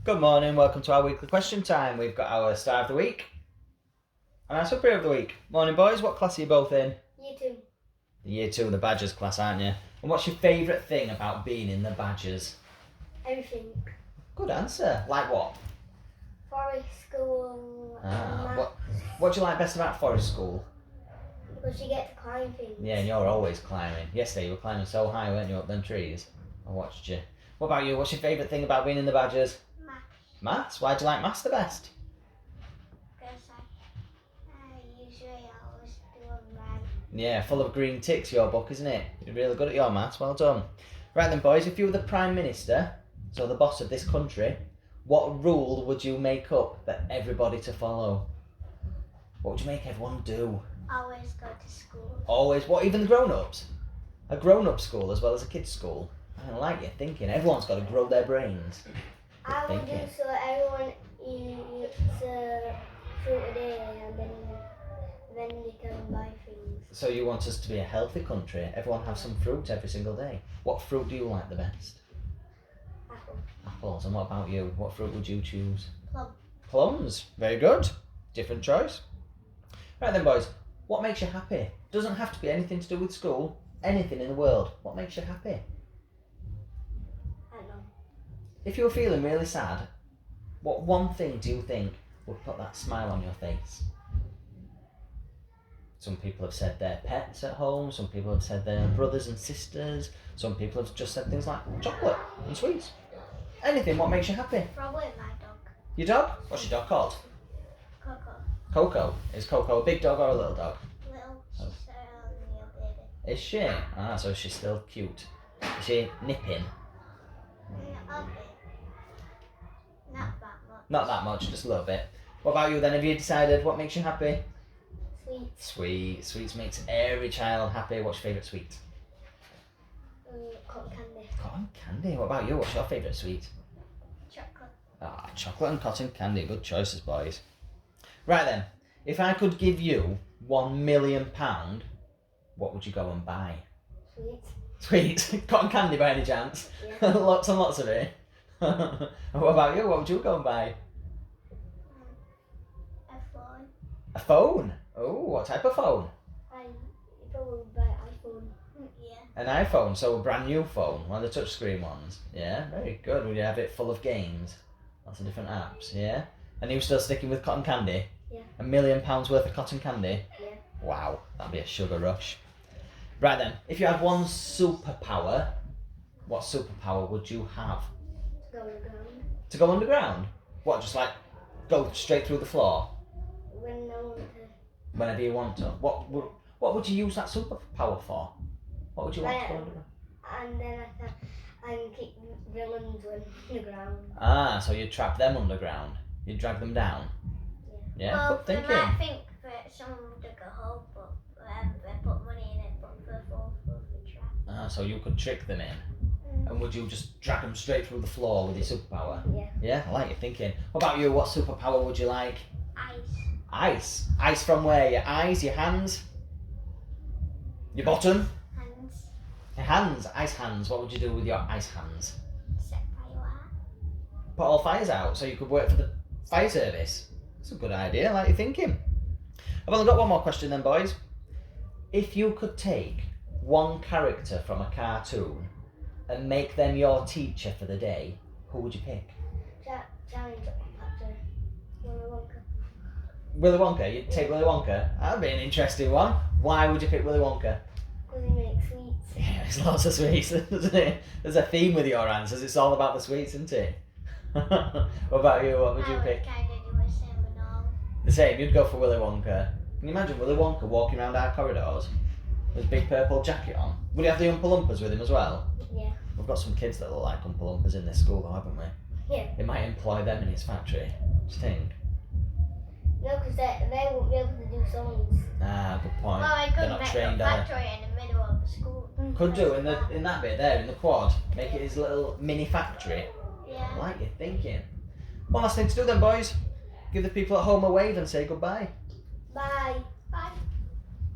Good morning, welcome to our weekly question time. We've got our star of the week and our superior of the week. Morning, boys. What class are you both in? Year 2. Year 2, the Badgers class, aren't you? And what's your favourite thing about being in the Badgers? Everything. Good answer. Like what? Forest school. What do you like best about Forest School? Because you get to climb things. Yeah, and you're always climbing. Yesterday you were climbing so high, weren't you, up them trees? I watched you. What about you? What's your favourite thing about being in the Badgers? Maths. Maths? Why do you like maths the best? Because I usually always do them right. Yeah, full of green ticks, your book, isn't it? You're really good at your maths, well done. Right then, boys, if you were the Prime Minister, so the boss of this country, what rule would you make up for everybody to follow? What would you make everyone do? Always go to school. Always, what, even the grown-ups? A grown-up school as well as a kid's school? I don't like your thinking. Everyone's got to grow their brains. I would do so everyone eats fruit a day and then they can buy things. So you want us to be a healthy country? Everyone have some fruit every single day. What fruit do you like the best? Apple. Apples. And what about you? What fruit would you choose? Plum. Plums. Very good. Different choice. Right then, boys. What makes you happy? Doesn't have to be anything to do with school. Anything in the world. What makes you happy? I don't know. If you were feeling really sad, what one thing do you think would put that smile on your face? Some people have said their pets at home. Some people have said their brothers and sisters. Some people have just said things like chocolate and sweets. Anything. What makes you happy? Probably my dog. Your dog? What's your dog called? Coco. Coco. Is Coco a big dog or a little dog? Little. Oh. She's a little baby. Is she? Ah, so she's still cute. Is she nipping? A bit. Not that much. Not that much, just a little bit. What about you then? Have you decided what makes you happy? Sweets. Sweet. Sweets makes every child happy. What's your favourite sweet? Cotton candy. Cotton candy. What about you? What's your favourite sweet? Chocolate. Ah, chocolate and cotton candy. Good choices, boys. Right then. If I could give you £1 million, what would you go and buy? Sweets. Sweet. Cotton candy by any chance? Yeah. Lots and lots of it. And what about you? What would you go and buy? A phone. A phone? Oh, what type of phone? I probably buy iPhone. Yeah. An iPhone, so a brand new phone, one of the touchscreen ones. Yeah, very good. Would you have it full of games? Lots of different apps, yeah? And you still sticking with cotton candy? Yeah. £1 million worth of cotton candy? Yeah. Wow, that'd be a sugar rush. Right then, if you had one superpower, what superpower would you have? Go on the ground. To go underground? What, just like go straight through the floor? When I want to. Whenever you want to. What would you use that superpower for? What would you want to go underground? And then I can keep villains on the ground. Ah, so you'd trap them underground. You'd drag them down. Yeah, Well, good thinking. they might think that someone dug a hole, but they put money in it, but for the trap. Ah, so you could trick them in. And would you just drag them straight through the floor with your superpower? Yeah. Yeah, I like your thinking. What about you? What superpower would you like? Ice. Ice. Ice from where? Your eyes, your hands? Your bottom? Hands. Your hands. Ice hands. What would you do with your ice hands? Set fire. Put all fires out so you could work for the fire service. That's a good idea. I like your thinking. I've only got one more question then, boys. If you could take one character from a cartoon and make them your teacher for the day, who would you pick? Charlie Factory. Willy Wonka. Willy Wonka? You'd take Willy Wonka? That'd be an interesting one. Why would you pick Willy Wonka? Because he makes sweets. Yeah, there's lots of sweets, isn't it? There's a theme with your answers. It's all about the sweets, isn't it? What about you? What would you pick? I would kind of do the same and all. The same. You'd go for Willy Wonka. Can you imagine Willy Wonka walking around our corridors with a big purple jacket on? Would he have the Oompa Loompas with him as well? Yeah. We've got some kids that look like Oompa Loompas in this school, though, haven't we? Yeah. It might employ them in his factory. Do you think? No, because they won't be able to do songs. Ah, good point. Well, I They're could not make trained, a are factory in the middle of the school. they? Could do in that bit there in the quad. Make it his little mini factory. I Yeah. like your thinking. One last thing to do then, boys. Give the people at home a wave and say goodbye. Bye.